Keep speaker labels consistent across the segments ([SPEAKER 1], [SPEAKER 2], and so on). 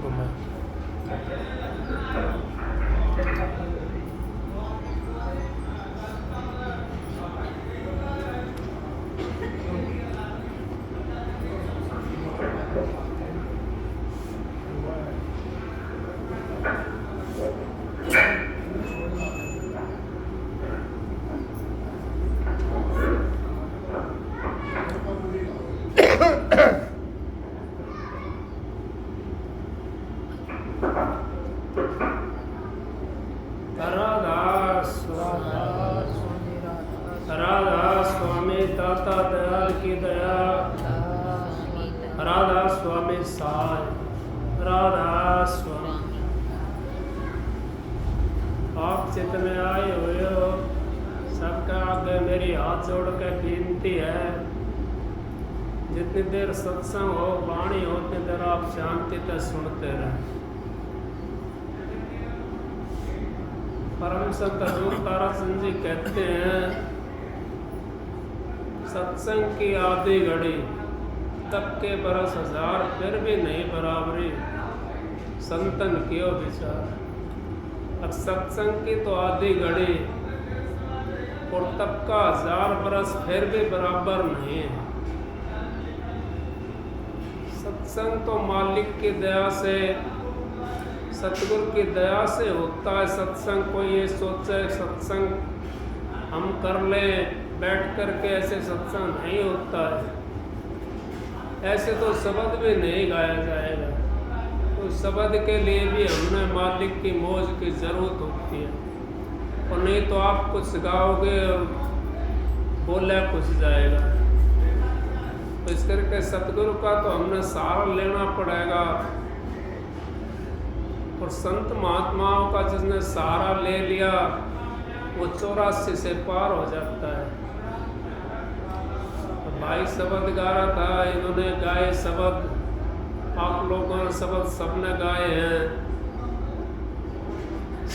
[SPEAKER 1] को मैं। राधा स्वामी ताता दयाल की दया, राधा स्वामी साय, राधा स्वामी। आप चित्त में आए हुए हो, सबका आगे मेरी हाथ जोड़ के विनती है, जितनी देर सत्संग हो वाणी हो उतनी देर आप शांति से सुनते रहें। परम संत रूप ताराचंद जी कहते हैं, सत्संग की आधी घड़ी तब के बरस हजार फिर भी नहीं बराबरी, संतन कियो विचार। अब सत्संग की तो आधी घड़ी और तब का 1000 बरस फिर भी बराबर नहीं है। सत्संग तो मालिक की दया से, सतगुरु की दया से होता है। सत्संग कोई ये सोचे सत्संग हम कर लें बैठ कर के, ऐसे सत्संग नहीं होता है। ऐसे तो शब्द भी नहीं गाया जाएगा, तो शब्द के लिए भी हमने मालिक की मौज की जरूरत होती है। और नहीं तो आप कुछ गाओगे और बोला कुछ जाएगा। तो इस करके सतगुरु का तो हमने सहारा लेना पड़ेगा। और संत महात्माओं का जिसने सहारा ले लिया वो 84 से पार हो जाता है। तो भाई शब्द गा रहा था, इन्होंने गाए शब्द, आप लोगों ने शब्द सबने गाए हैं।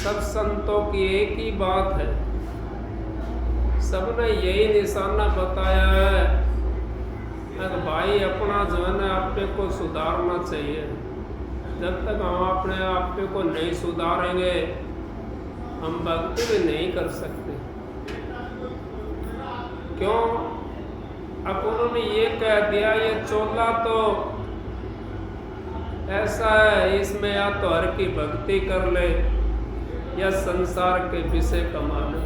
[SPEAKER 1] सब संतों की एक ही बात है, सबने यही निशाना बताया है कि भाई अपना जो है ना अपने को सुधारना चाहिए। जब तक हम अपने आप को नहीं सुधारेंगे हम भक्ति भी नहीं कर सकते। क्यों? अब उन्होंने ये कह दिया ये चोला तो ऐसा है, इसमें या तो हर की भक्ति कर ले या संसार के विषय कमा ले।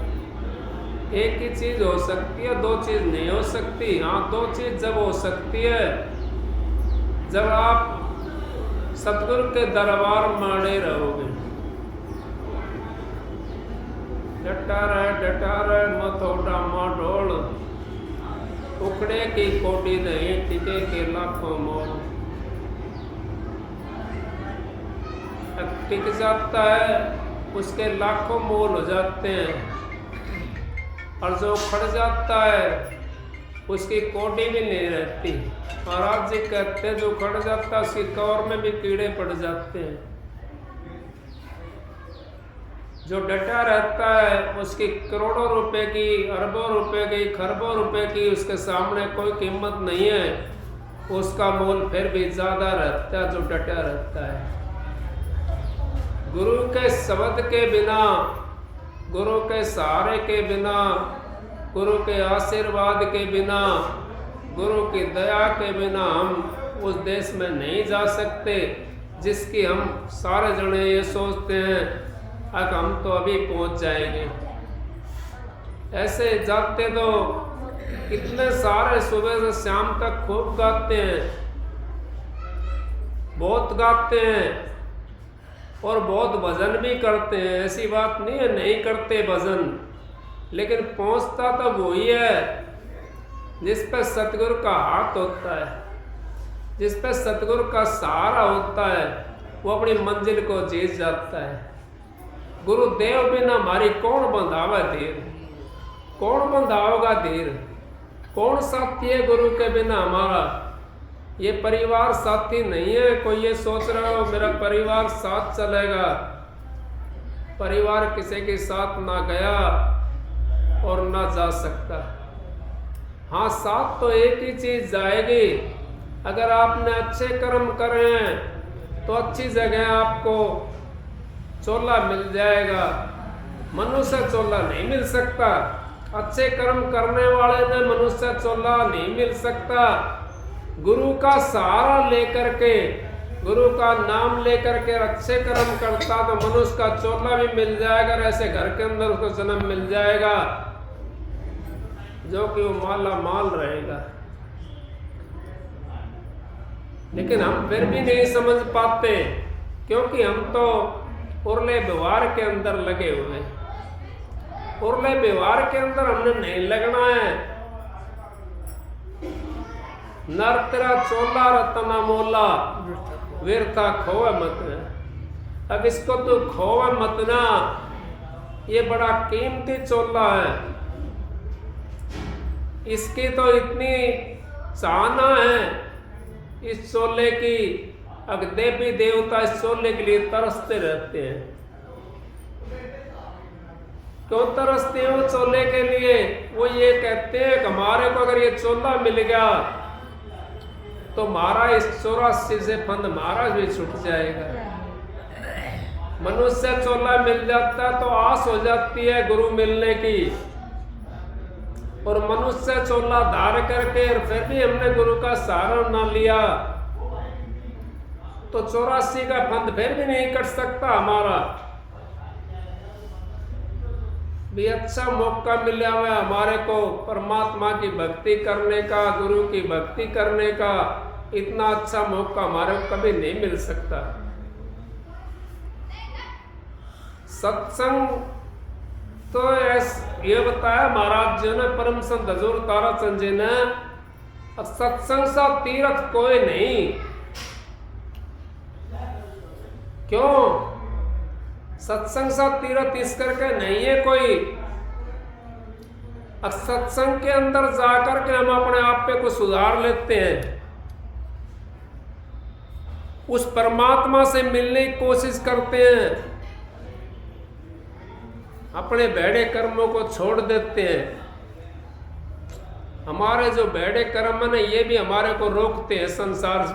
[SPEAKER 1] एक ही चीज हो सकती है, दो चीज नहीं हो सकती। हाँ, दो चीज जब हो सकती है जब आप सतगुरु के दरबार में अड़े रहोगे। डटा रहे मथोड़ा माँ ढोल, उखड़े की कोटी नहीं टिके के लाखों मोल। टिक जाता है उसके लाखों मोल हो जाते हैं, और जो खड़ जाता है उसकी कोटी भी नहीं रहती। महाराज जी कहते हैं जो खड़ जाता है उसकी कवर में भी कीड़े पड़ जाते हैं। जो डटा रहता है उसकी करोड़ों रुपए की, अरबों रुपए की, खरबों रुपए की उसके सामने कोई कीमत नहीं है, उसका मोल फिर भी ज्यादा रहता है जो डटा रहता है। गुरु के शब्द के बिना, गुरु के सहारे के बिना, गुरु के आशीर्वाद के बिना, गुरु की दया के बिना हम उस देश में नहीं जा सकते जिसकी हम सारे जने ये सोचते हैं कि हम तो अभी पहुंच जाएंगे। ऐसे जाते तो कितने सारे सुबह से शाम तक खूब गाते हैं, बहुत गाते हैं और बहुत भजन भी करते हैं। ऐसी बात नहीं है नहीं करते भजन, लेकिन पहुंचता तो वही है जिस पर सतगुरु का हाथ होता है, जिस पर सतगुरु का सहारा होता है, वो अपनी मंजिल को जीत जाता है। गुरुदेव बिना हमारी कौन बंधावा धीर, कौन बंधाओगा धीर, कौन साथी है गुरु के बिना हमारा? ये परिवार साथी नहीं है। कोई ये सोच रहा हो मेरा परिवार साथ चलेगा, परिवार किसी के साथ ना गया और ना जा सकता। हाँ, साथ तो एक ही चीज जाएगी, अगर आपने अच्छे कर्म करे हैं तो अच्छी जगह आपको चोला मिल जाएगा। मनुष्य चोला नहीं मिल सकता। अच्छे कर्म करने वाले में मनुष्य चोला नहीं मिल सकता। गुरु का सहारा लेकर के, गुरु का नाम लेकर के अच्छे कर्म करता तो मनुष्य का चोला भी मिल जाएगा। ऐसे घर के अंदर उसको जन्म मिल जाएगा जो कि वो माला माल रहेगा। लेकिन हम फिर भी नहीं समझ पाते, क्योंकि हम तो उर्ले व्यवहार के अंदर लगे हुए। उर्ले व्यवहार के अंदर हमने नहीं लगना है। नर तेरा चोला रतना मोला, वीरता खोवे मत। अब इसको तो खोवे मत ना, ये बड़ा कीमती चोला है। इसकी तो इतनी चाहना है इस चोले की, अगर देवी देवता इस चोले के लिए तरसते रहते हैं। क्यों तरसते हैं वो चोले के लिए? वो ये कहते हैं कि हमारे को अगर ये चोला मिल गया तो हमारा इस 84 से फंद महाराज भी छूट जाएगा। मनुष्य चोला मिल जाता तो आस हो जाती है गुरु मिलने की, और मनुष्य चोला धार करके फिर भी हमने गुरु का सहारा ना लिया तो 84 का फंद फिर भी नहीं कट सकता हमारा। भी अच्छा मौका मिला हुआ है हमारे को परमात्मा की भक्ति करने का, गुरु की भक्ति करने का। इतना अच्छा मौका हमारे को कभी नहीं मिल सकता। सत्संग तो ये बताया महाराज जी ने, परम संत हजूर ताराचंद जी ने, सत्संग सा तीर्थ कोई नहीं। क्यों? सत्संग सा तीर्थ इस करके नहीं है कोई। अब सत्संग के अंदर जाकर के हम अपने आप पे को सुधार लेते हैं, उस परमात्मा से मिलने की कोशिश करते हैं, अपने भेड़े कर्मों को छोड़ देते हैं। हमारे जो भेड़े कर्म है ना, ये भी हमारे को रोकते हैं, संसार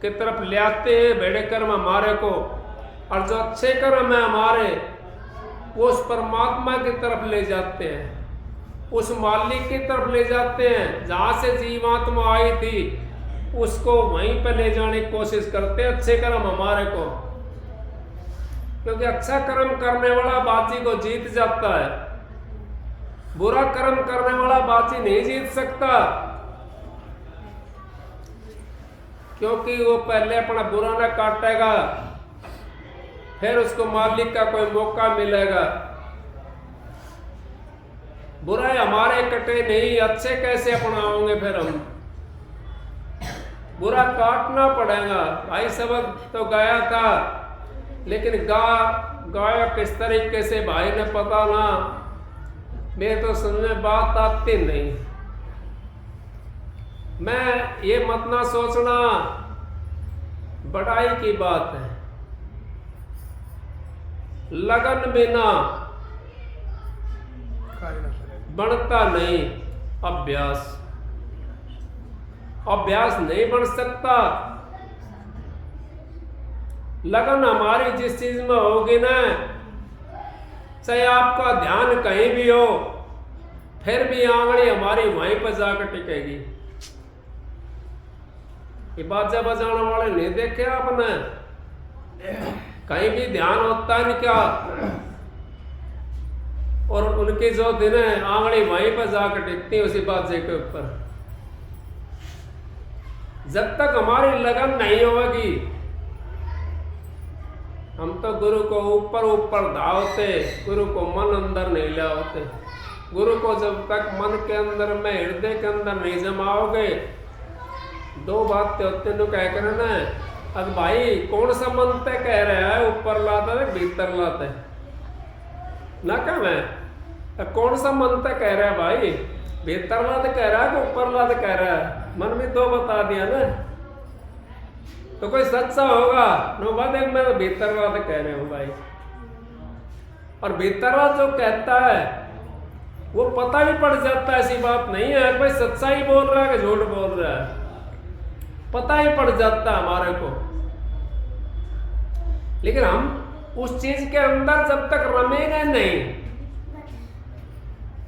[SPEAKER 1] की तरफ ले आते हैं भेड़े कर्म हमारे को। और जो अच्छे कर्म है हमारे, वो उस परमात्मा की तरफ ले जाते हैं, उस मालिक की तरफ ले जाते हैं। जहाँ से जीवात्मा आई थी उसको वहीं पर ले जाने की कोशिश करते हैं अच्छे कर्म हमारे को। क्योंकि अच्छा कर्म करने वाला बाजी को जीत जाता है, बुरा कर्म करने वाला बाजी नहीं जीत सकता। क्योंकि वो पहले अपना बुरा न काटेगा, फिर उसको मालिक का कोई मौका मिलेगा। बुराई हमारे कटे नहीं, अच्छे कैसे अपनाओगे? फिर हम बुरा काटना पड़ेगा। भाई सबक तो गाया था, लेकिन गाया किस तरीके से भाई ने पता ना, मेरे तो समझ में बात आती नहीं। मैं ये मत ना सोचना बड़ाई की बात है। लगन बिना बनता नहीं अभ्यास। अभ्यास नहीं बन सकता। लगन हमारी जिस चीज में होगी ना, चाहे आपका ध्यान कहीं भी हो, फिर भी आंगड़ी हमारी वहीं पर जाकर टिकेगी। ये बाजा बजाने वाले नहीं देखे आपने? कहीं भी ध्यान होता है नहीं क्या? और उनकी जो दिन है आंगड़ी वहीं पर जाकर टिकती है उसी बाजे के ऊपर। जब तक हमारी लगन नहीं होगी, हम तो गुरु को ऊपर ऊपर धावते, गुरु को मन अंदर नहीं लाओते। गुरु को जब तक मन के अंदर में, हृदय के अंदर नहीं जमाओगे, दो बातें होते हैं कह कर ना, अब भाई कौन सा मन तय कह रहा है, ऊपर लाता है भीतर लाता है ना? क्या मैं कौन सा मन तय कह रहा है भाई? भीतर लाते कह रहा है कि ऊपर लाते कह रहा है? मन में दो बता दिया ना, तो कोई सच्चा होगा नो बात एक मैं भीतर वाला कह रहे हूं भाई। और भीतर वाला जो कहता है वो पता भी पड़ जाता है, ऐसी बात नहीं है भाई सच्चाई बोल रहा है कि झूठ बोल रहा है, पता ही पड़ जाता है हमारे को। लेकिन हम उस चीज के अंदर जब तक रमेंगे नहीं,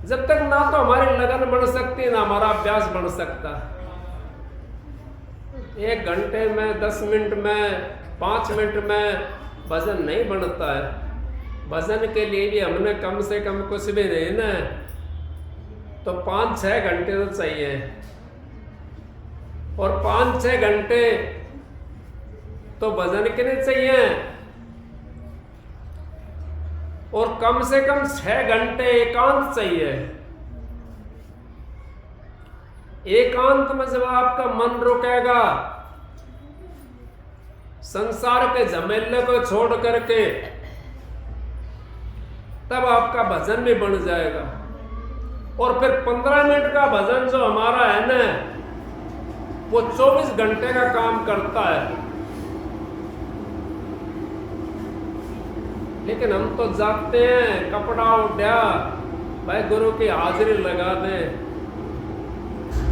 [SPEAKER 1] जब तक ना तो हमारी लगन बढ़ सकती ना हमारा अभ्यास बढ़ सकता। 1 घंटे में, 10 मिनट में, 5 मिनट में भजन नहीं बनता है। भजन के लिए भी हमने कम से कम कुछ भी नहीं ना, तो 5-6 घंटे तो चाहिए। और 5-6 घंटे तो भजन के लिए चाहिए, और कम से कम 6 घंटे एकांत चाहिए। एकांत में जब आपका मन रुकेगा, संसार के झमेले को छोड़ करके, तब आपका भजन भी बन जाएगा। और फिर 15 मिनट का भजन जो हमारा है ना, वो 24 घंटे का काम करता है। लेकिन हम तो जाते हैं, कपड़ा उठा, भाई गुरु की हाजिरी लगा दें,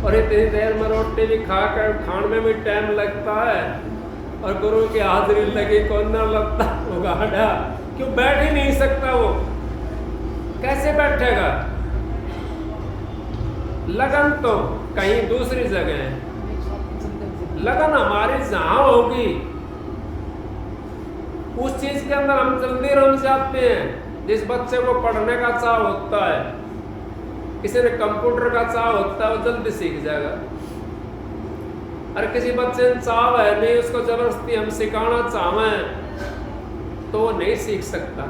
[SPEAKER 1] और इतनी देर में रोटी भी खाकर खाने में भी टाइम लगता है, और गुरु की हाजिरी लगी कौन ना लगता उगाड़ा। क्यों बैठ ही नहीं सकता वो, कैसे बैठेगा? लगन तो कहीं दूसरी जगह है। लगन हमारी जहां होगी उस चीज के अंदर हम जल्दी रम जाते हैं। जिस बच्चे को पढ़ने का चाह होता है, किसी ने कंप्यूटर का चाह होता है, वो जल्दी सीख जाएगा। और किसी बच्चे ने चाह है नहीं, उसको जबरदस्ती हम सिखाना चाहें तो वो नहीं सीख सकता।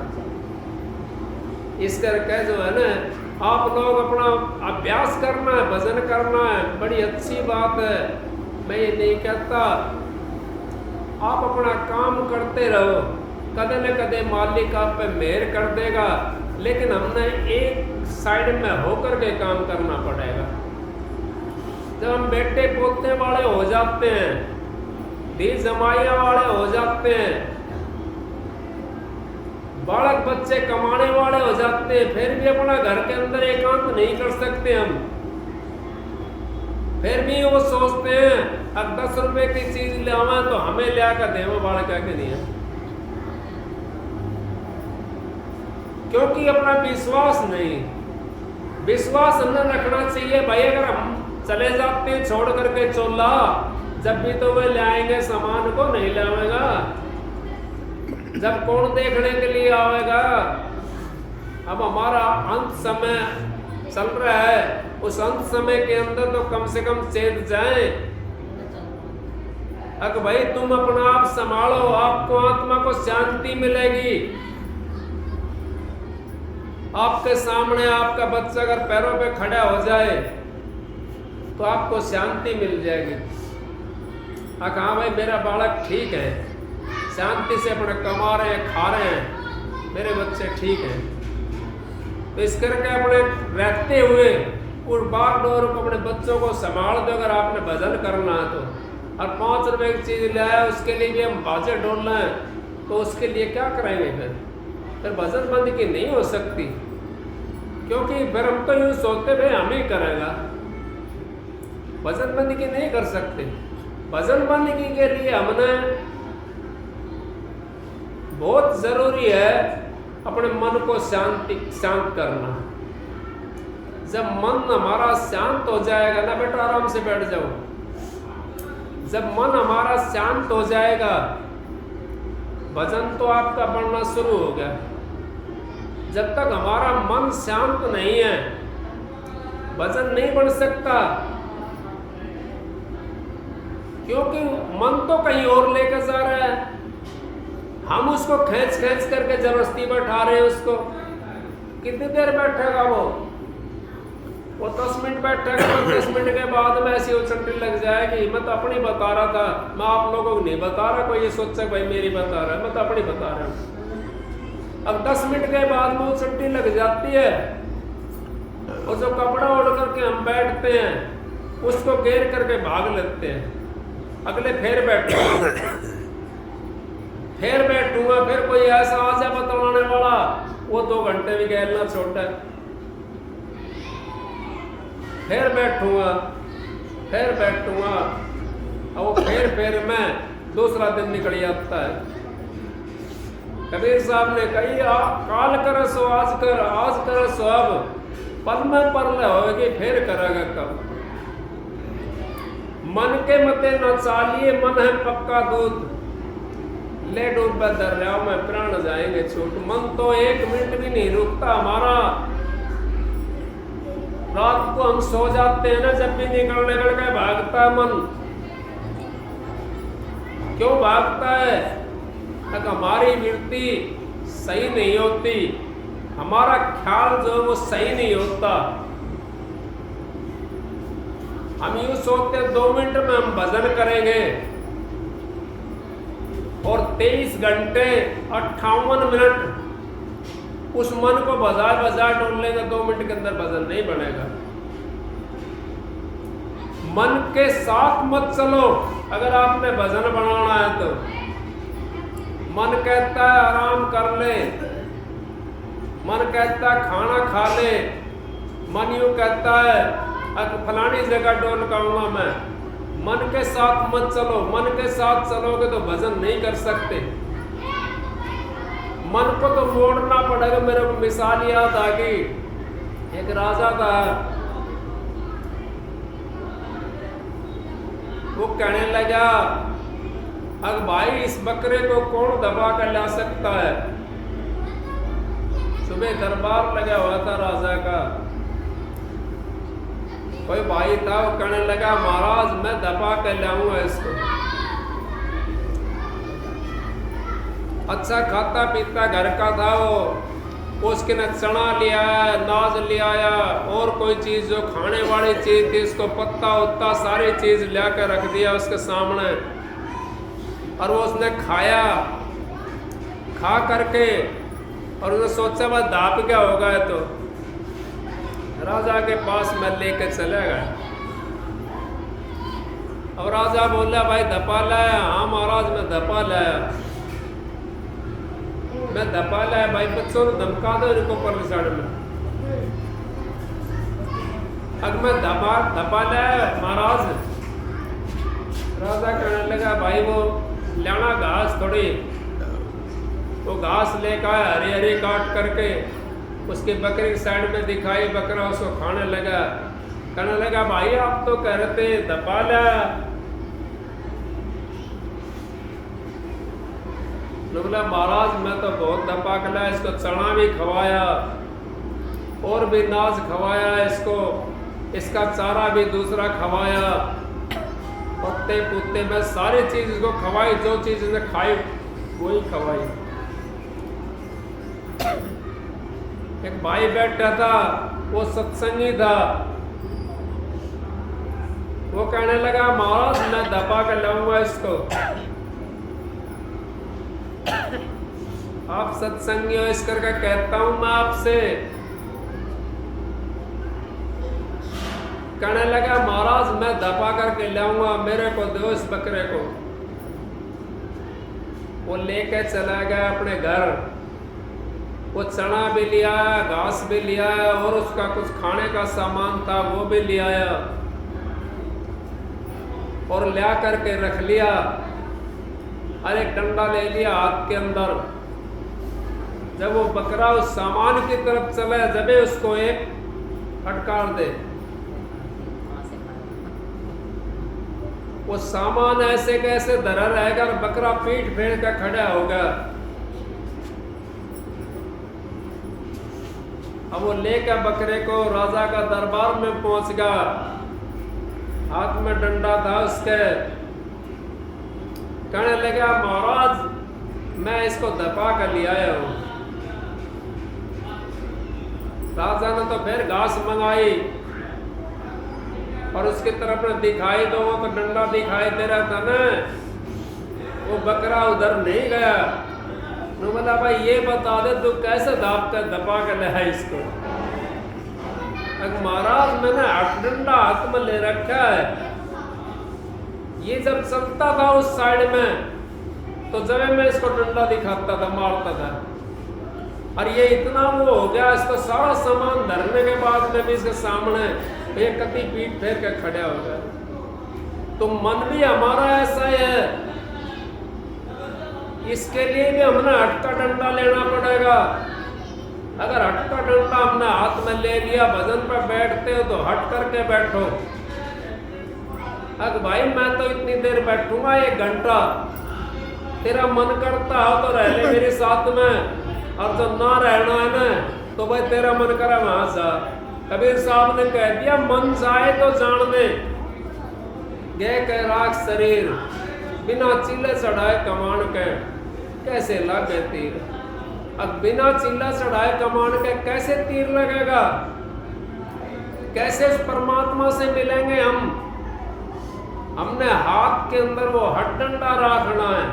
[SPEAKER 1] इस करके जो है ना, आप लोग अपना अभ्यास करना है, भजन करना है, बड़ी अच्छी बात है, मैं ये नहीं कहता। आप अपना काम करते रहो, कदे न कदे मालिक आप पे मेहर कर देगा। लेकिन हमने एक साइड में होकर के काम करना पड़ेगा। जब हम बेटे पोते वाले हो जाते हैं, दी जमाइया वाले हो जाते हैं, बालक बच्चे कमाने वाले हो जाते हैं, फिर भी अपना घर के अंदर एकांत नहीं कर सकते हम। फिर भी वो सोचते हैं अब 10 रुपए की चीज ले आवे तो हमें ले आकर देव बालक के दिए, क्योंकि अपना विश्वास नहीं। विश्वास हमें रखना चाहिए भाई। अगर हम चले जाते हैं छोड़ करके चोला, जब भी तो वे ले आएंगे सामान को, नहीं लाएगा। जब कौन देखने के लिए आएगा? अब हमारा अंत समय चल रहा है, उस अंत समय के अंदर तो कम से कम चेत जाए। अगर भाई तुम अपना आप संभालो, आपको आत्मा को शांति मिलेगी। आपके सामने आपका बच्चा अगर पैरों पे खड़ा हो जाए तो आपको शांति मिल जाएगी। हाँ भाई मेरा बालक ठीक है, शांति से अपने कमा रहे हैं, खा रहे हैं, मेरे बच्चे ठीक हैं। तो इस करके अपने रहते हुए और बार डोर को अपने बच्चों को संभाल दो। अगर आपने भजन करना है तो, और 5 रुपए की चीज लाया उसके लिए भी हम बाजे डोलना है, तो उसके लिए क्या करेंगे? फिर भजन बंद की नहीं हो सकती, क्योंकि फिर हम तो यूं सोचते भाई हम ही करेगा। भजन बंद की नहीं कर सकते। भजन बंदगी के लिए हमने बहुत जरूरी है अपने मन को शांत करना। जब मन हमारा शांत हो जाएगा ना बेटा, आराम से बैठ जाओ। जब मन हमारा शांत हो जाएगा, भजन तो आपका बढ़ना शुरू हो गया। जब तक हमारा मन शांत नहीं है, भजन नहीं बढ़ सकता, क्योंकि मन तो कहीं और लेकर जा रहा है। हम उसको खींच करके जबरदस्ती बैठा रहे हैं उसको। कितनी देर बैठेगा वो 10 मिनट बैठेगा, 10 मिनट के बाद में ऐसी उछलने लग जाएगी। मैं तो अपनी बता रहा था, मैं आप लोगों को नहीं बता रहा। कोई ये सोचा भाई मेरी बता रहा है, मैं तो अपनी बता रहा हूँ। अब 10 मिनट के बाद में उछलने लग जाती है, और जो कपड़ा ओढ़ करके हम बैठते हैं उसको घेर करके भाग लेते हैं। अगले फिर बैठूंगा, फिर कोई ऐसा आ जाए बतलाने वाला, वो 2 घंटे भी गैलना छोटा है। फिर बैठूंगा, और वो फिर में दूसरा दिन निकल जाता है। कबीर साहब ने कही काल कर सो आज कर सो अब, पल में परल होगी फिर करेगा कब। मन के मते न चालिए, मन है पक्का दूध, ले डूबे दरिया में प्राण जाएंगे छूट। मन तो एक मिनट भी नहीं रुकता हमारा। रात को हम सो जाते हैं ना, जब भी निकल के भागता है मन। क्यों भागता है? तक हमारी वृत्ति सही नहीं होती, हमारा ख्याल जो वो सही नहीं होता। हम यूं सोचते 2 मिनट में हम भजन करेंगे और 23 घंटे 58 मिनट उस मन को बजाय डोल लेंगे, 2 मिनट के अंदर भजन नहीं बनेगा। मन के साथ मत चलो। अगर आपने भजन बनाना है तो मन कहता है आराम कर ले, मन कहता है खाना खा ले, मन यूं कहता है फलानी जगह डोल खाऊंगा मैं। मन के साथ मत चलो। मन के साथ चलोगे तो भजन नहीं कर सकते। मन को तो मोड़ना पड़ेगा। मेरे को मिसाल याद आ गई, एक राजा था, वो कहने लगा अब भाई इस बकरे को कौन दबा कर ला सकता है। सुबह दरबार लगा हुआ था राजा का, कोई भाई था, वो कहने लगा महाराज मैं दबा कर लाऊंगा इसको। अच्छा खाता पीता घर का था वो, उसके ने चना ले आया, नाज ले आया और कोई चीज़ जो खाने वाली चीज़ थी, उसको पत्ता उत्ता सारी चीज़ ला कर रख दिया उसके सामने। और वो उसने खाया, खा करके और उसने सोचा बस दाप क्या होगा। तो राजा के पास में लेके चले गए। अब राजा बोला भाई दपा लाया? हाँ महाराज मैं दपा लाया। मैं दपा लाया भाई, बच्चों ने धमका दो इनको परली साइड में। अब मैं दपा लाया महाराज। राजा कहने लगा भाई वो लाना घास थोड़ी, वो घास लेकर आया हरी हरी काट करके उसके बकरी की साइड में दिखाई, बकरा उसको खाने लगा। कहने लगा भाई आप तो कह रहे थे दबा लाया। बोला महाराज मैं तो बहुत दबा कर लाया, इसको चना भी खवाया और भी नाज खवाया इसको, इसका चारा भी दूसरा खवाया, पत्ते पुत्ते में सारी चीज इसको खवाई, जो चीज इसने खाई वही खवाई। एक भाई बैठा था, वो सत्संगी था, वो कहने लगा महाराज मैं दबा कर लाऊंगा इसको। आप सत्संगी हो इस करके कहता हूं मैं आपसे। कहने लगा महाराज मैं दबा करके लाऊंगा, मेरे को दो इस बकरे को। वो लेके चला गया अपने घर, वो चना भी ले आया, घास भी ले आया और उसका कुछ खाने का सामान था वो भी ले आया और ला करके रख लिया। अरे डंडा ले लिया हाथ के अंदर। जब वो बकरा उस सामान की तरफ चला, जब उसको एक फटकार दे, वो सामान ऐसे कैसे धरा रहेगा और बकरा पीठ फेर कर खड़ा होगा। अब वो लेकर बकरे को राजा का दरबार में पहुंच गया, हाथ में डंडा था उसके। कहने लगा महाराज मैं इसको दबा कर ले आया हूं। राजा ने तो फिर घास मंगाई और उसकी तरफ में दिखाई दो, वो तो डंडा दिखाई दे रहा था ना, वो बकरा उधर नहीं गया। तो बोला भाई ये बता दे तू कैसे दबा कर ले है इसको। महाराज मैंने डंडा हाथ में ले रखा है, ये जब चलता था उस साइड में तो जब मैं इसको डंडा दिखाता था मारता था, और ये इतना वो हो गया इसको सारा सामान धरने के बाद में भी इसके सामने ये कति पीठ फेर कर खड़ा हो गया। तो मन भी हमारा ऐसा है, इसके लिए भी हमने हट का डंडा लेना पड़ेगा। अगर हट का डंडा हमने हाथ में ले लिया, भजन पर बैठते हो तो हट करके बैठो। अगर भाई मैं तो इतनी देर बैठूंगा 1 घंटा, तेरा मन करता हो तो रह ले मेरे साथ में, और जो ना रहना है ना तो भाई तेरा मन करा वहां जा। कबीर साहब ने कह दिया मन जाए तो जानने, गए कह राख शरीर, बिना चिल्ले चढ़ाए कमान के कैसे लागे तीर। अब बिना चिल्ला चढ़ाए कमान के कैसे तीर लगेगा, कैसे उस परमात्मा से मिलेंगे हम। हमने हाथ के अंदर वो हट डंडा रखना है।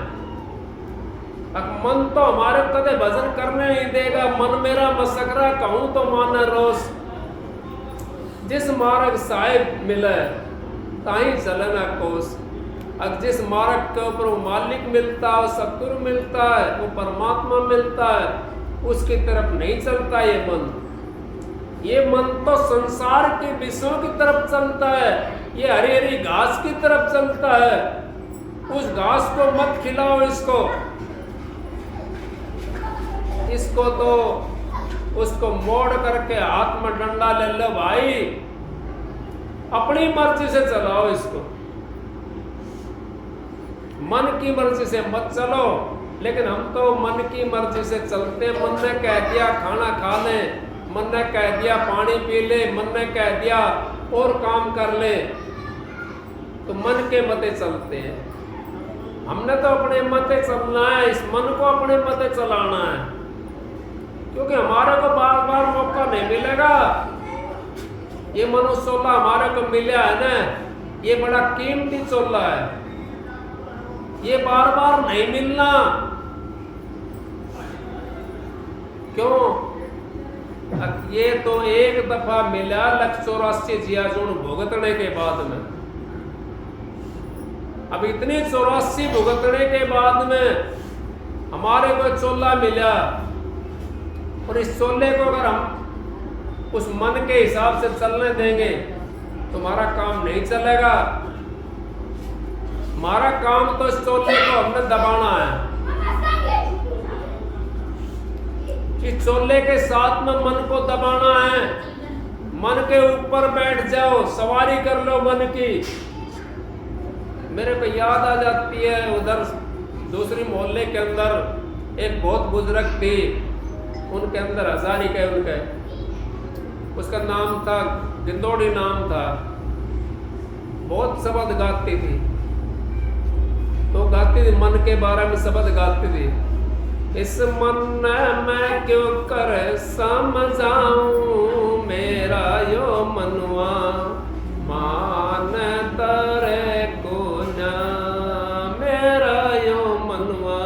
[SPEAKER 1] अब मन तो हमारे कदे भजन करने नहीं देगा, मन मेरा मसकरा कहूं तो माने रोज। जिस मार्ग साहिब मिले ताही चलना कोस। अब जिस मार्ग के ऊपर वो मालिक मिलता है, सतगुरु मिलता है, वो परमात्मा मिलता है, उसकी तरफ नहीं चलता ये मन। ये मन तो संसार के विषयों की तरफ चलता है, ये हरी हरी घास की तरफ चलता है। उस घास को मत खिलाओ इसको तो उसको मोड़ करके हाथ में डंडा ले लो भाई, अपनी मर्जी से चलाओ इसको, मन की मर्जी से मत चलो। लेकिन हम तो मन की मर्जी से चलते। मन ने कह दिया खाना खा ले, मन ने कह दिया पानी पी ले, मन ने कह दिया और काम कर ले, तो मन के मते चलते हैं। हमने तो अपने मते चलना है, इस मन को अपने मते चलाना है, क्योंकि हमारे को बार बार मौका नहीं मिलेगा। ये मनुष्य चोला हमारे को मिला है ना, ये बड़ा कीमती चोला है, ये बार बार नहीं मिलना। क्यों? ये तो एक दफा मिला 184 जियाजून भुगतने के बाद में। अब इतनी 84 भुगतने के बाद में हमारे को चोला मिला, और इस चोले को अगर हम उस मन के हिसाब से चलने देंगे तो हमारा काम नहीं चलेगा। हमारा काम तो इस चोले को हमने दबाना है। इस चोले के साथ में मन को दबाना है। मन के ऊपर बैठ जाओ, सवारी कर लो मन की। मेरे को याद आ जाती है, उधर दूसरी मोहल्ले के अंदर एक बहुत बुजुर्ग थी, उनके अंदर हजारी के उनके, उसका नाम था गिंदोड़ी नाम था। बहुत शब्द गाती थी, तो गाती थी मन के बारे में शब्द गाती थी। इस मन मैं क्यों कर समझाऊं, मेरा यो मनवा मान तरे को ना, मेरा यो मनवा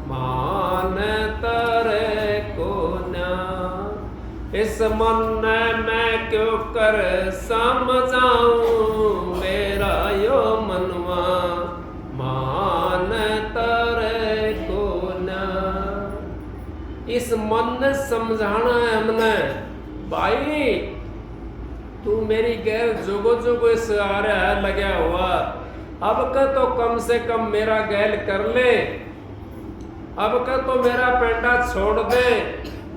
[SPEAKER 1] मान तरे को ना। इस मन मैं क्यों कर समझाऊं, मेरा यो मनवा मान तरे को ना। इस मन ने समझाना है हमने, भाई तू मेरी गैर जोगो जोगो इस आ रहा है लगा हुआ, अब का तो कम से कम मेरा गैल कर ले, अब का तो मेरा पेंडा छोड़ दे,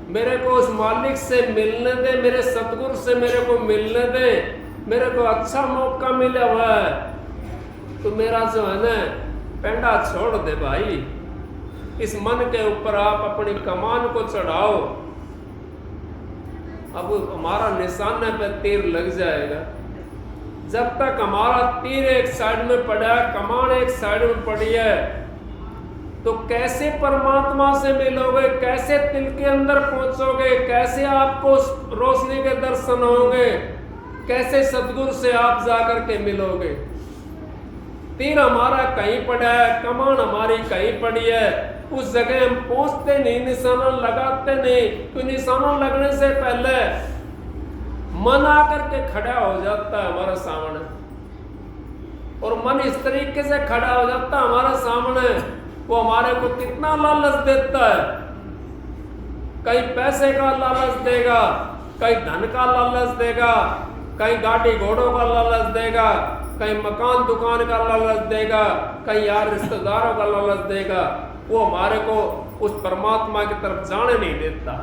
[SPEAKER 1] मेरे को उस मालिक से मिलने दे, मेरे सतगुरु से मेरे को मिलने दे। मेरे को अच्छा मौका मिला हुआ है, तो मेरा जो है ना पेंडा छोड़ दे भाई। इस मन के ऊपर आप अपनी कमान को चढ़ाओ, अब हमारा निशाने पे तीर लग जाएगा। जब तक हमारा तीर एक साइड में पड़ा है, कमान एक साइड में पड़ी है, तो कैसे परमात्मा से मिलोगे, कैसे दिल के अंदर पहुंचोगे, कैसे आपको उस रोशनी के दर्शन होंगे, कैसे सतगुरु से आप जाकर के मिलोगे। तीर हमारा कहीं पड़ा है, कमान हमारी कहीं पड़ी है, उस जगह हम पहुंचते नहीं, निशाना लगाते नहीं। तो निशाना लगने से पहले मन आकर के खड़ा हो जाता है हमारे सामने, और मन इस तरीके से खड़ा हो जाता है हमारे सामने, वो हमारे को कितना लालच देता है। कहीं पैसे का लालच देगा, कहीं धन का लालच देगा, कहीं गाड़ी घोड़ों का लालच देगा, कहीं मकान दुकान का लालच देगा, कहीं यार रिश्तेदारों का लालच देगा। वो हमारे को उस परमात्मा की तरफ जाने नहीं देता।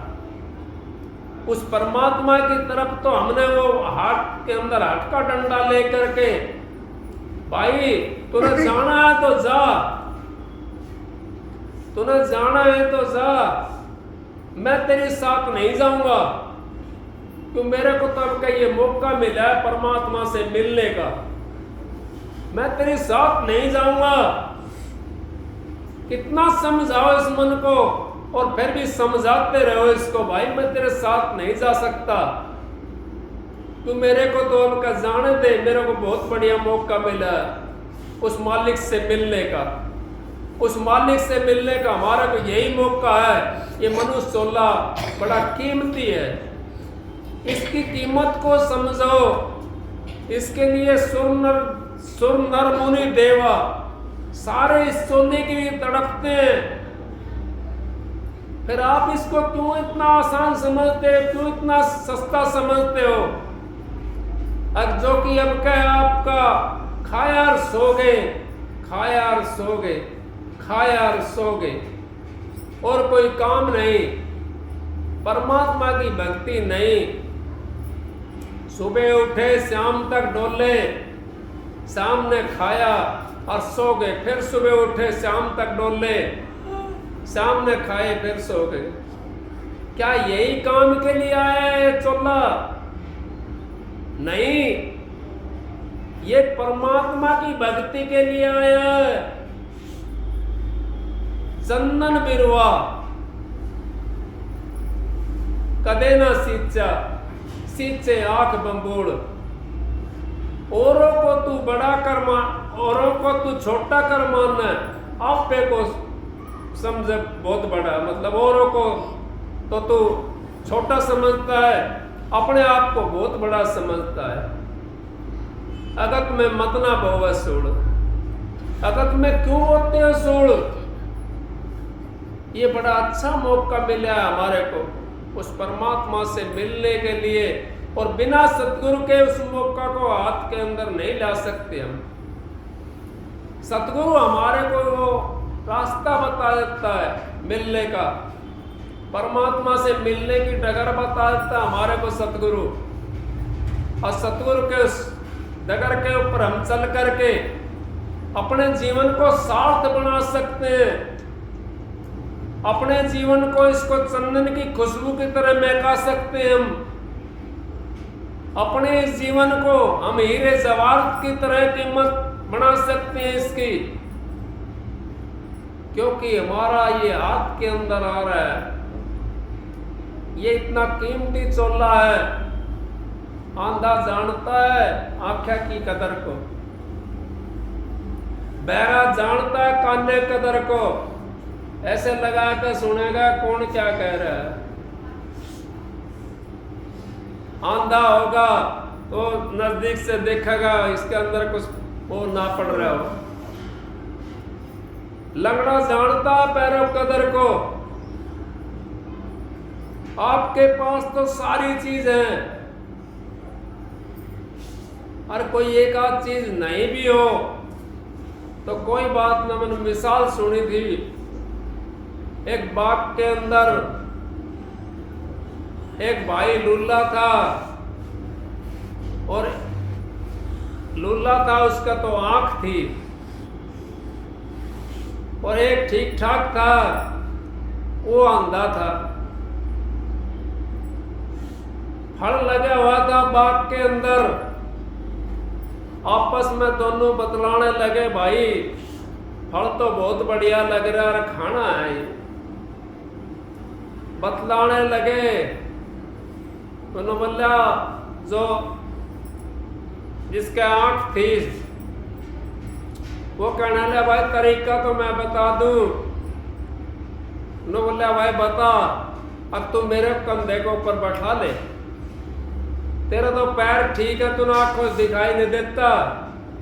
[SPEAKER 1] उस परमात्मा की तरफ तो हमने वो हाथ के अंदर हाथ का डंडा लेकर के, भाई तूने जाना है तो जा, तूने जाना है तो जा, मैं तेरे साथ नहीं जाऊंगा, क्यों मेरे को तब का ये मौका मिला है परमात्मा से मिलने का, मैं तेरे साथ नहीं जाऊंगा। कितना समझाओ इस मन को, और फिर भी समझाते रहो इसको, भाई मैं तेरे साथ नहीं जा सकता, तू मेरे को तो अब का जाने दे, मेरे को बहुत बढ़िया मौका मिला उस मालिक से मिलने का। उस मालिक से मिलने का हमारा को यही मौका है। ये मनुष्य चोला बड़ा कीमती है, इसकी कीमत को समझो। इसके लिए सुर नर मुनि देवा सारे इस सोने के लिए तड़पते हैं। फिर आप इसको क्यों इतना आसान समझते हो, क्यों इतना सस्ता समझते हो? अब जो कि अब क्या आपका खाया और सो गए, खाया और सो गए, खाया और सो गए, और कोई काम नहीं, परमात्मा की भक्ति नहीं। सुबह उठे शाम तक डोले, शाम ने खाया और सो गए, फिर सुबह उठे शाम तक डोले, शाम ने खाए फिर सो गए। क्या यही काम के लिए आया है चोला? नहीं, ये परमात्मा की भक्ति के लिए आया है। चंदन बिरवा कदे ना सींचा, सींचे आंख बंबोड़। औरों को तू बड़ा कर मान, औरों को तू छोटा कर मानना है, आपे को समझे बहुत बड़ा, मतलब औरों को तो तू छोटा समझता है, अपने आप को बहुत बड़ा समझता है। अगत में मत ना बोवा सोड़, अगत में क्यों होते हो सोड़? ये बड़ा अच्छा मौका मिला है हमारे को उस परमात्मा से मिलने के लिए, और बिना सतगुरु के उस मौका को हाथ के अंदर नहीं ला सकते हम। सतगुरु हमारे को वो रास्ता बता देता है मिलने का, परमात्मा से मिलने की डगर बता देता है हमारे को सतगुरु। और सतगुरु के उस डगर के ऊपर हम चल करके अपने जीवन को सार्थ बना सकते हैं, अपने जीवन को इसको चंदन की खुशबू की तरह महका सकते हैं हम, अपने इस जीवन को हम हीरे जवाहरात की तरह कीमत बना सकते हैं इसकी, क्योंकि हमारा ये हाथ के अंदर आ रहा है। ये इतना कीमती चोला है, आंधा जानता है आंखें की कदर को, बहरा जानता है काने कदर को। ऐसे लगा कर सुनेगा कौन क्या कह रहा है। आंधा होगा तो नजदीक से देखेगा इसके अंदर कुछ वो ना पड़ रहा हो। लंगड़ा जानता है पैरों कदर को। आपके पास तो सारी चीज है, और कोई एक आध चीज नहीं भी हो तो कोई बात ना। मैंने मिसाल सुनी थी, एक बाग के अंदर एक भाई लुल्ला था, और लुल्ला था उसका तो आंख थी, और एक ठीक ठाक था वो अंधा था। फल लगा हुआ था बाग के अंदर, आपस में दोनों बतलाने लगे, भाई फल तो बहुत बढ़िया लग रहा है, खाना है। बतलाने लगे, उन्होंने बोला जो जिसके आंख थी वो कहने लगा, भाई तरीका तो मैं बता दूं। उन्होंने बोला, भाई बता। अब तू मेरे कंधे के ऊपर बैठा ले, तेरा तो पैर ठीक है, तू आंखों से दिखाई नहीं देता,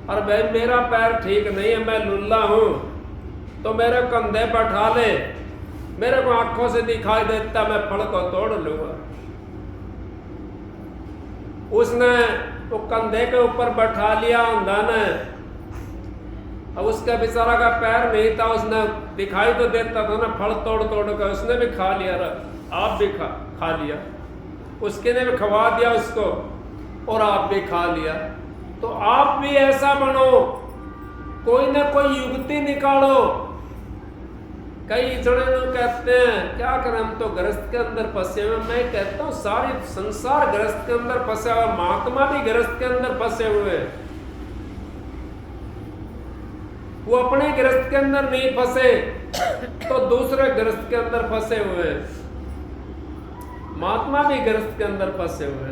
[SPEAKER 1] और भाई मेरा पैर ठीक नहीं है, मैं लुल्ला हूं, तो मेरे कंधे बैठा ले, मेरे को आंखों से दिखाई देता, मैं फल को तोड़ लूंगा। उसने वो कंधे के ऊपर बैठा लिया अंधा ने, अब उसका बेचारा का पैर नहीं था, उसने दिखाई तो देता था ना, फल तोड़ तोड़ कर उसने भी खा लिया, आप भी खा लिया, उसके ने भी खवा दिया उसको और आप भी खा लिया। तो आप भी ऐसा बनो, कोई ना कोई युक्ति निकालो। कई जने लोग कहते हैं क्या करें, हम तो ग्रस्त के अंदर फंसे हुए। मैं कहता हूँ सारी संसार ग्रस्त के अंदर फंसा हुआ, महात्मा भी ग्रस्त के अंदर फंसे हुए। वो अपने ग्रस्त के अंदर नहीं फंसे तो दूसरे ग्रस्त के अंदर फंसे हुए। महात्मा भी ग्रस्त के अंदर फंसे हुए,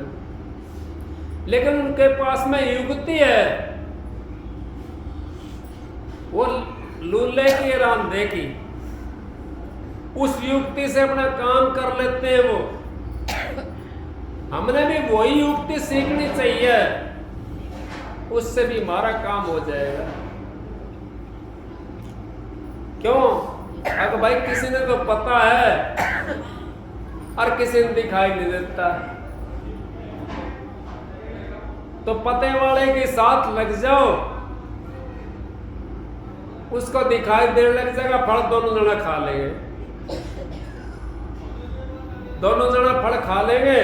[SPEAKER 1] लेकिन उनके पास में युक्ति है, वो लूले की रांधे की, उस युक्ति से अपना काम कर लेते हैं वो। हमने भी वही युक्ति सीखनी चाहिए, उससे भी हमारा काम हो जाएगा। क्यों? अगर भाई किसी ने तो पता है और किसी ने दिखाई नहीं देता, तो पते वाले के साथ लग जाओ, उसको दिखाई देने लग जाएगा, फल दोनों जना खा लेंगे, दोनों जना फल खा लेंगे।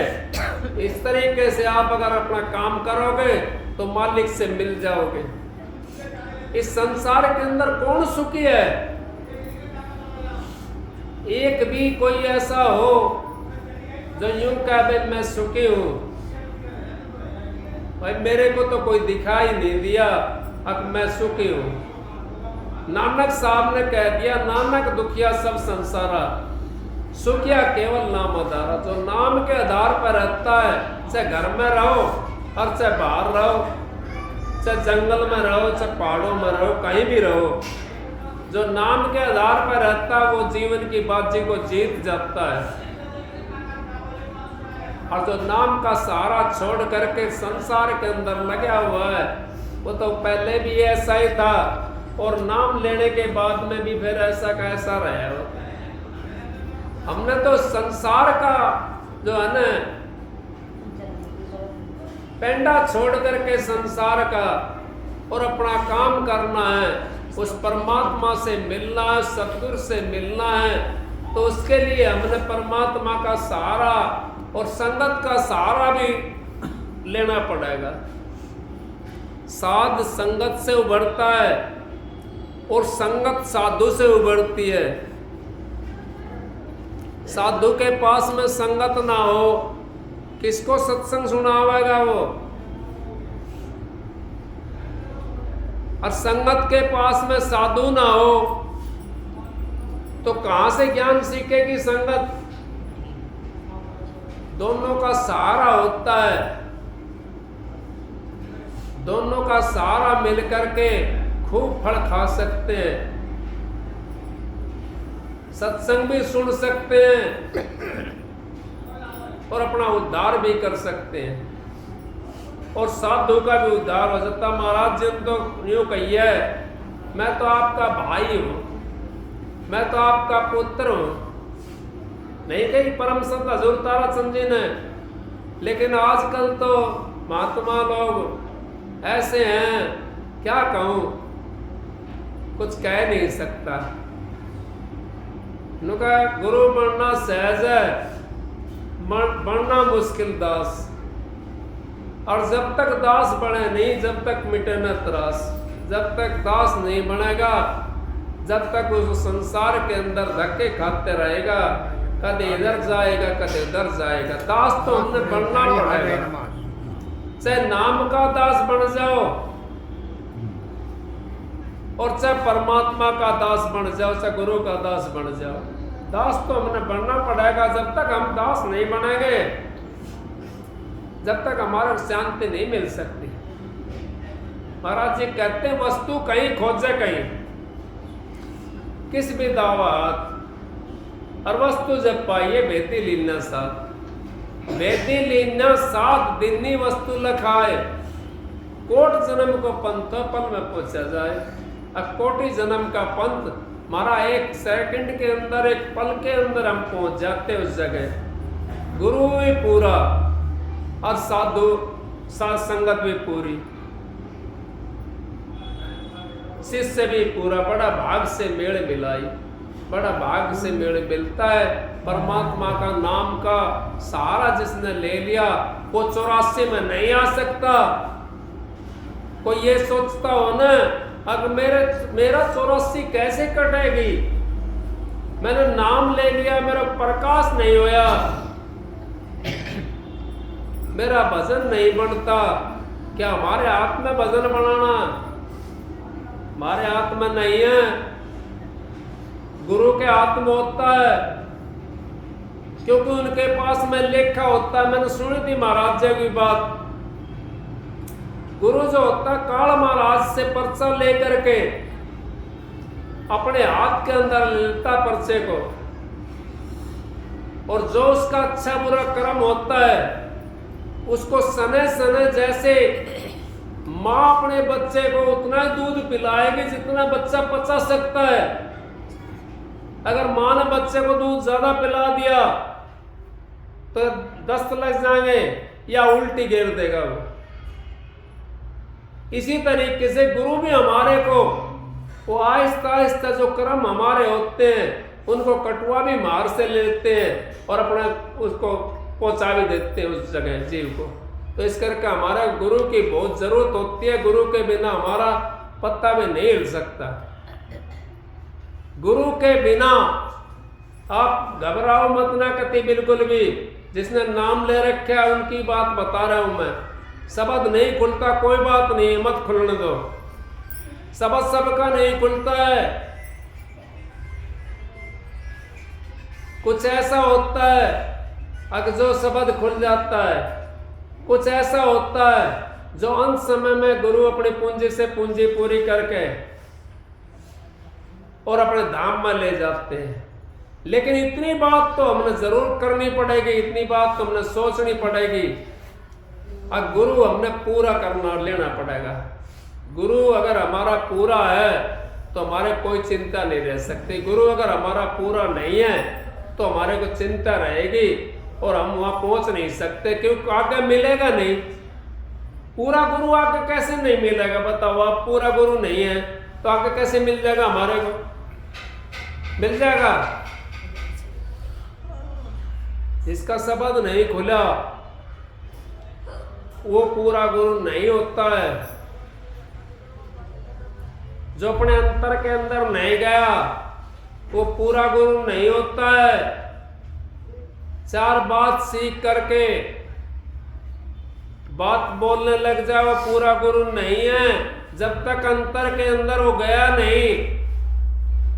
[SPEAKER 1] इस तरीके से आप अगर अपना काम करोगे तो मालिक से मिल जाओगे। इस संसार के अंदर कौन सुखी है? एक भी कोई ऐसा हो जो यूं कहे मैं सुखी हूं, भाई मेरे को तो कोई दिखाई नहीं दिया, अब मैं सुखी हूं। नानक साहब ने कह दिया, नानक दुखिया सब संसारा, सुखिया केवल नाम आधारा। जो नाम के आधार पर रहता है, चाहे घर में रहो और चाहे बाहर रहो, चाहे जंगल में रहो, चाहे पहाड़ों में रहो, कहीं भी रहो, जो नाम के आधार पर रहता है वो जीवन की बाजी को जीत जाता है। और जो नाम का सहारा छोड़ करके संसार के अंदर लगा हुआ है, वो तो पहले भी ऐसा ही था और नाम लेने के बाद में भी फिर ऐसा का ऐसा रहा। हमने तो संसार का जो है ना पेंडा छोड़ करके संसार का और अपना काम करना है, उस परमात्मा से मिलना है, सतगुरु से मिलना है। तो उसके लिए हमने परमात्मा का सहारा और संगत का सहारा भी लेना पड़ेगा। साध संगत से उभरता है और संगत साधु से उभरती है। साधु के पास में संगत ना हो, किसको सत्संग सुनावेगा वो? और संगत के पास में साधु ना हो तो कहां से ज्ञान सीखेगी संगत? दोनों का सहारा होता है, दोनों का सहारा मिलकर के खूब फल खा सकते हैं, सत्संग भी सुन सकते हैं और अपना उद्धार भी कर सकते हैं, और साधु का भी उद्धार हो सकता। महाराज जी ने तो यूं कही है, मैं तो आपका भाई हूं, मैं तो आपका पुत्र हूं, नहीं कही परम संत हजूर तारा चंद जी ने। लेकिन आजकल तो महात्मा लोग ऐसे हैं, क्या कहूं, कुछ कह नहीं सकता। उनका गुरु बनना सहज है, बनना मुश्किल दास। और जब तक दास बने नहीं, जब तक मिटे न त्रास। जब तक दास नहीं बनेगा, जब तक उस संसार के अंदर धक्के खाते रहेगा, कदे इधर जाएगा कदे उधर जाएगा। दास तो हमने बनना पड़ेगा, चाहे नाम का दास बन जाओ और चाहे परमात्मा का दास बन जाओ, चाहे गुरु का दास बन जाओ। दास तो हमने बनना पड़ेगा। जब तक हम दास नहीं बनेंगे, जब तक हमारा शांति नहीं मिल सकती। महाराज जी कहते हैं, वस्तु कहीं खोजे कहीं, किस भी दावत, और वस्तु जब पाइए बेती लीना साथ। बेती लीना साथ दिननी वस्तु लखाए, कोट जन्म को पंथ पल में पहुंचा जाए। अब कोटि जन्म का पंथ हमारा एक सेकंड के अंदर, एक पल के अंदर हम पहुंच जाते उस जगह। गुरु भी पूरा और साधु साध संगत भी पूरी। शिष्य भी पूरा बड़ा भाग से मेल मिलाई, बड़ा भाग से मेल मिलता है। परमात्मा का नाम का सहारा जिसने ले लिया वो 84 में नहीं आ सकता। कोई ये सोचता हो ना, अगर मेरा 84 कैसे कटेगी, मैंने नाम ले लिया, मेरा प्रकाश नहीं होया, मेरा भजन नहीं बनता। क्या हमारे हाथ में भजन बनाना? हमारे हाथ में नहीं है, गुरु के हाथ में होता है, क्योंकि उनके पास में लेखा होता है। मैंने सुनी थी महाराज जी की बात, गुरु जो होता है काल महाराज से पर्चा लेकर के अपने हाथ के अंदर लेता पर्चे को, और जो उसका अच्छा बुरा कर्म होता है उसको सने सने, जैसे माँ अपने बच्चे को उतना दूध पिलाएगी जितना बच्चा पचा सकता है। अगर माँ ने बच्चे को दूध ज्यादा पिला दिया तो दस्त लग जाएंगे या उल्टी गिर देगा वो। इसी तरीके से गुरु भी हमारे को वो आहिस्ता आहिस्ता जो कर्म हमारे होते हैं उनको कटुआ भी मार से लेते हैं और अपने उसको पहुंचा भी देते हैं उस जगह जीव को। तो इस करके हमारा गुरु की बहुत जरूरत होती है। गुरु के बिना हमारा पत्ता भी नहीं हिल सकता। गुरु के बिना आप घबराओ मत ना कति बिल्कुल भी। जिसने नाम ले रखा है उनकी बात बता रहा हूं मैं। शब्द नहीं खुलता कोई बात नहीं, मत खुलने दो। शब्द सबका नहीं खुलता है। कुछ ऐसा होता है अगर जो शब्द खुल जाता है, कुछ ऐसा होता है जो अंत समय में गुरु अपनी पूंजी से पूंजी पूरी करके और अपने धाम में ले जाते हैं। लेकिन इतनी बात तो हमने जरूर करनी पड़ेगी, इतनी बात तो हमने सोचनी पड़ेगी। अब गुरु हमने पूरा करना लेना पड़ेगा। गुरु अगर हमारा पूरा है तो हमारे कोई चिंता नहीं रह सकती। गुरु अगर हमारा पूरा नहीं है तो हमारे को चिंता रहेगी और हम वहां पहुंच नहीं सकते, क्योंकि आगे मिलेगा नहीं। पूरा गुरु आगे कैसे नहीं मिलेगा बताओ। आप पूरा गुरु नहीं है तो आगे कैसे मिल जाएगा हमारे को? मिल जाएगा। जिसका शब्द नहीं खुला वो पूरा गुरु नहीं होता है। जो अपने अंतर के अंदर नहीं गया वो पूरा गुरु नहीं होता है। चार बात सीख करके बात बोलने लग जाए वो पूरा गुरु नहीं है। जब तक अंतर के अंदर वो गया नहीं,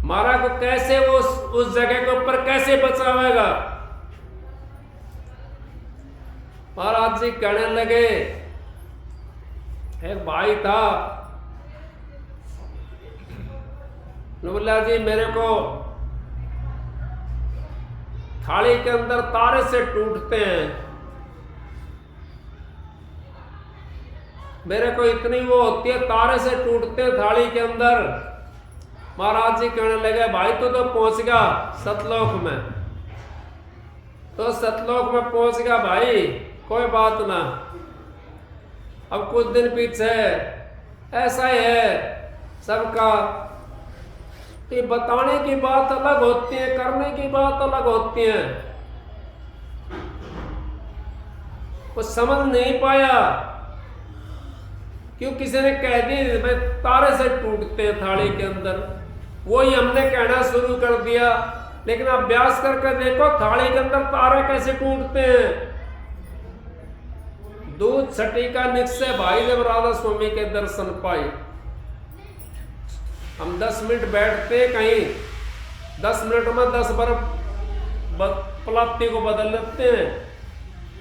[SPEAKER 1] मारा को कैसे वो उस जगह के ऊपर कैसे बचावेगा? महाराज जी कहने लगे, एक भाई था, बोला जी मेरे को थाली के अंदर तारे से टूटते हैं, मेरे को इतनी वो होती है, तारे से टूटते हैं थाली के अंदर। महाराज जी कहने लगे भाई तो पहुंच गया सतलोक में, तो सतलोक में पहुंच गया भाई, कोई बात ना। अब कुछ दिन पीछे ऐसा ही है सबका, ये बताने की बात अलग होती है, करने की बात अलग होती है। वो समझ नहीं पाया, क्यों किसी ने कह दी भाई तारे से टूटते हैं थाली के अंदर, वही हमने कहना शुरू कर दिया। लेकिन अभ्यास करके देखो थाली के अंदर तारे कैसे टूटते हैं। दूध छठी का निश्चय भाई जब राधा स्वामी के दर्शन पाए, हम 10 मिनट बैठते कहीं, 10 मिनट में 10 बार पलाती को बदल लेते हैं,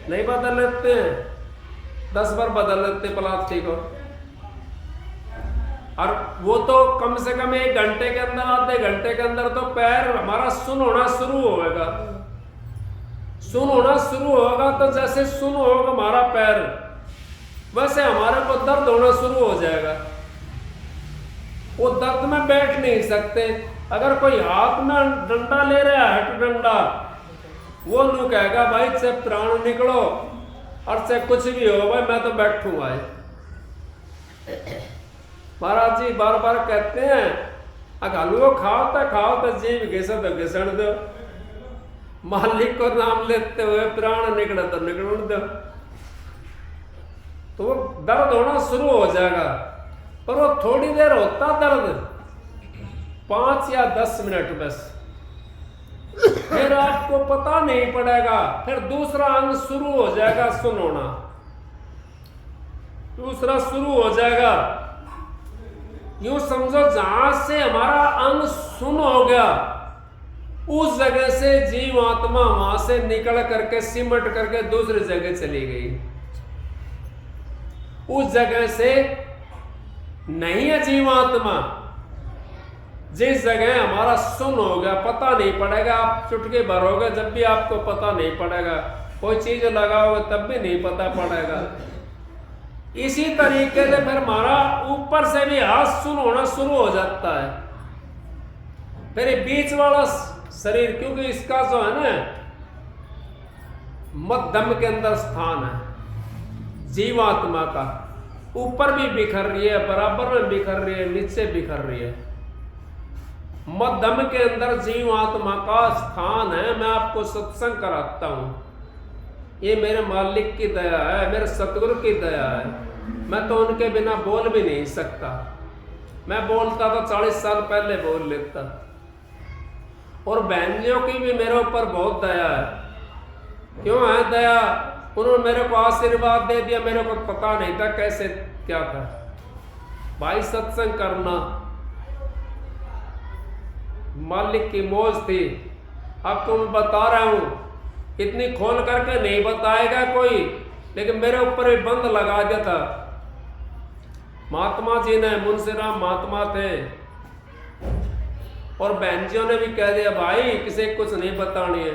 [SPEAKER 1] नहीं बदल लेते हैं, 10 बार बदल लेते पलाती को। और वो तो कम से कम 1 घंटे के अंदर, आधे घंटे के अंदर तो पैर हमारा सुन होना शुरू होगा। सुन होना शुरू होगा तो जैसे सुन होगा हमारा पैर, वैसे हमारे को दर्द होना शुरू हो जाएगा। वो दर्द में बैठ नहीं सकते। अगर कोई हाथ में डंडा ले रहा है, हट डंडा, वो नू कहेगा भाई से प्राण निकलो और से कुछ भी हो भाई मैं तो बैठूंगा। महाराज जी बार बार कहते हैं हलवो खाओ तो जीव घिसो तो घिसण दो, मालिक को नाम लेते हुए प्राण निकले तो निकलने दो। तो वो दर्द होना शुरू हो जाएगा, पर वो थोड़ी देर होता दर्द, 5 या 10 मिनट बस, फिर आपको पता नहीं पड़ेगा, फिर दूसरा अंग शुरू हो जाएगा सुन होना, दूसरा शुरू हो जाएगा। यूं समझो जहां से हमारा अंग सुन हो गया उस जगह से जीव आत्मा वहां से निकल करके सिमट करके दूसरी जगह चली गई। उस जगह से नहीं है जीवात्मा, जिस जगह हमारा सुन हो गया, पता नहीं पड़ेगा, आप चुटकी भरोगे जब भी आपको पता नहीं पड़ेगा, कोई चीज लगाओगे तब भी नहीं पता पड़ेगा। इसी तरीके से फिर हमारा ऊपर से भी हाथ सुन होना शुरू हो जाता है। फिर बीच वाला शरीर, क्योंकि इसका जो है ना मध्यम के अंदर स्थान है जीवात्मा का, ऊपर भी बिखर रही है, बराबर में बिखर रही है, नीचे बिखर रही है, मध्यम के अंदर जीवात्मा का स्थान है। मैं आपको सत्संग कराता हूं, ये मेरे मालिक की दया है, मेरे सतगुरु की दया है। मैं तो उनके बिना बोल भी नहीं सकता, मैं बोलता तो 40 साल पहले बोल लेता। और बहनियों की भी मेरे ऊपर बहुत दया है। क्यों है दया? उन्होंने मेरे को आशीर्वाद दे दिया, मेरे को पता नहीं था कैसे क्या था। भाई सत्संग करना मालिक की मौज थी। आपको मैं बता रहा हूं, इतनी खोल करके नहीं बताएगा कोई, लेकिन मेरे ऊपर भी बंद लगा दिया था महात्मा जी ने। मुंशीराम महात्मा थे और बहन जियों ने भी कह दिया भाई किसी को कुछ नहीं बतानी है,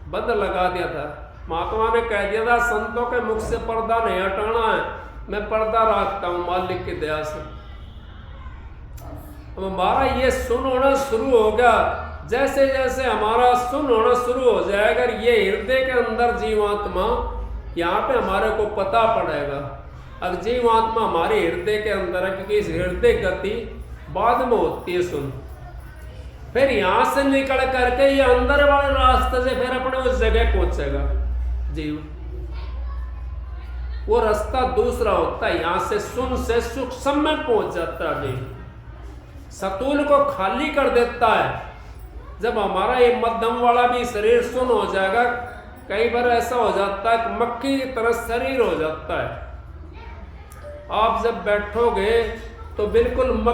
[SPEAKER 1] बंद लगा दिया था। महात्मा ने कह दिया था संतों के मुख से पर्दा नहीं हटाना है, मैं पर्दा रखता हूं मालिक की दया से। अब हमारा ये सुन होना शुरू हो गया। जैसे जैसे हमारा सुन होना शुरू हो जाएगा, ये हृदय के अंदर जीवात्मा, यहाँ पे हमारे को पता पड़ेगा अब जीवात्मा हमारे हृदय के अंदर है, क्योंकि इस हृदय गति बाद में होती है सुन। फिर यहां से निकल करके ये अंदर वाले रास्ते से फिर अपने उस जगह पहुंचेगा जीव। वो रास्ता दूसरा होता है, यहां से सुन से सूक्ष्म में पहुंच जाता है, सतूल को खाली कर देता है। जब हमारा ये मध्यम वाला भी शरीर सुन हो जाएगा, कई बार ऐसा हो जाता है कि मक्खी की तरह शरीर हो जाता है। आप जब बैठोगे तो बिल्कुल